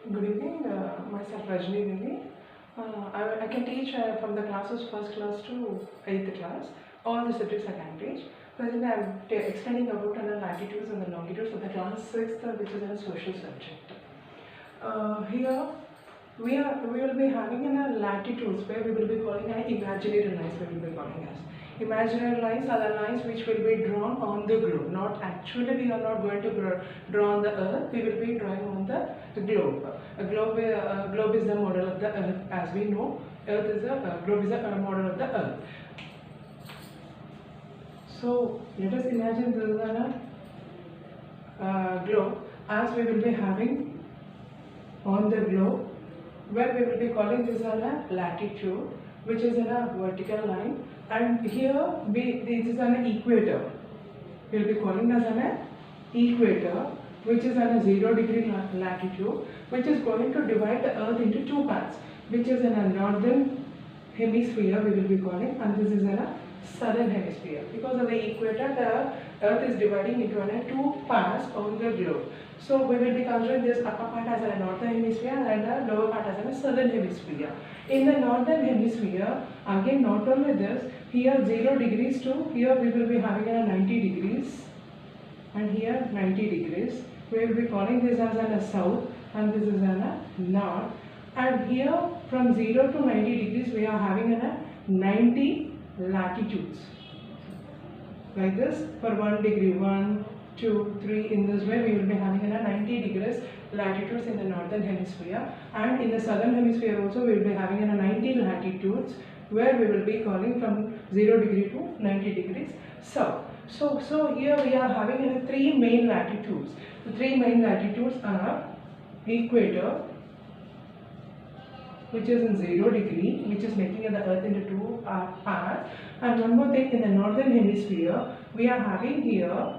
Good evening, myself Rajni Devi. I can teach from the classes first class to 8th class. All the subjects I can teach. Presently I am explaining about the latitudes and the longitudes of the class 6th, which is a social subject. Here we will be having latitudes where we will be calling imaginary lines. We will be calling as imaginary lines are the lines which will be drawn on the globe. Not actually, we are not going to draw on the earth. We will be drawing on the globe. Globe is the model of the earth, as we know. Earth is a globe is a model of the earth. So let us imagine this is a globe, as we will be having on the globe, where we will be calling this a latitude, which is in a vertical line, and here this is an equator. We will be calling as an equator, which is on a 0 degree latitude, which is going to divide the earth into two parts, which is in a northern hemisphere we will be calling, and this is in a southern hemisphere. Because of the equator, the earth is dividing into two parts on the globe. So we will be considering this upper part as a northern hemisphere and the lower part as a southern hemisphere. In the northern hemisphere, again not only this, here 0 degrees to here we will be having a 90 degrees, and here 90 degrees. We will be calling this as a south, and this is a north. And here from 0 to 90 degrees we are having a 90 latitudes. Like this, for 1 degree, 1, 2, 3, in this way we will be having 90 degrees latitudes in the northern hemisphere, and in the southern hemisphere also we will be having 90 latitudes, where we will be calling from 0 degree to 90 degrees south. So here we are having three main latitudes. The three main latitudes are equator, which is in 0 degree, which is making the earth into two parts. And one more thing, in the northern hemisphere we are having here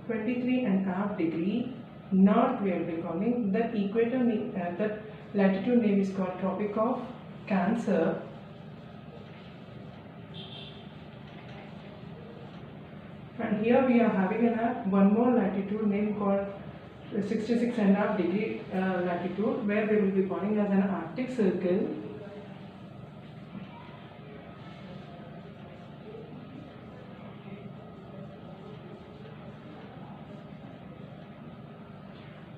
23.5 degree north. We will be calling the equator, that latitude name is called Tropic of Cancer. And here we are having one more latitude name called 66.5 degree latitude, where we will be calling as an Arctic Circle.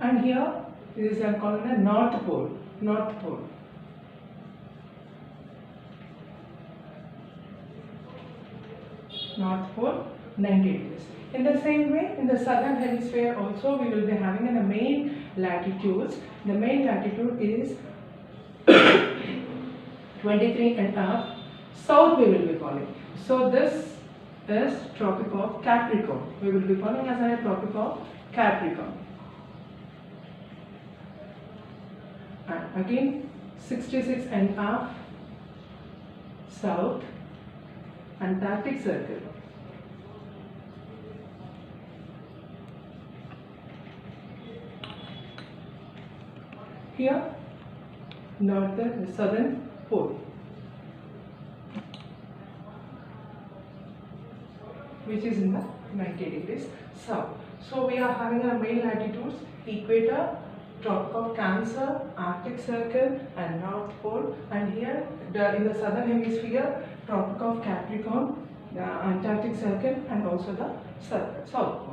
And here this is called the North Pole. North Pole. North Pole, 90 degrees. In the same way, in the southern hemisphere also we will be having the main latitudes. The main latitude is 23.5. South we will be calling. So this is Tropic of Capricorn. We will be calling as a Tropic of Capricorn. And again 66.5 south, Antarctic Circle. Here northern, southern pole, which is in the 90 degrees south. So we are having our main latitudes: equator, Tropic of Cancer, Arctic Circle and North Pole, and here in the southern hemisphere Tropic of Capricorn, the Antarctic Circle and also the south.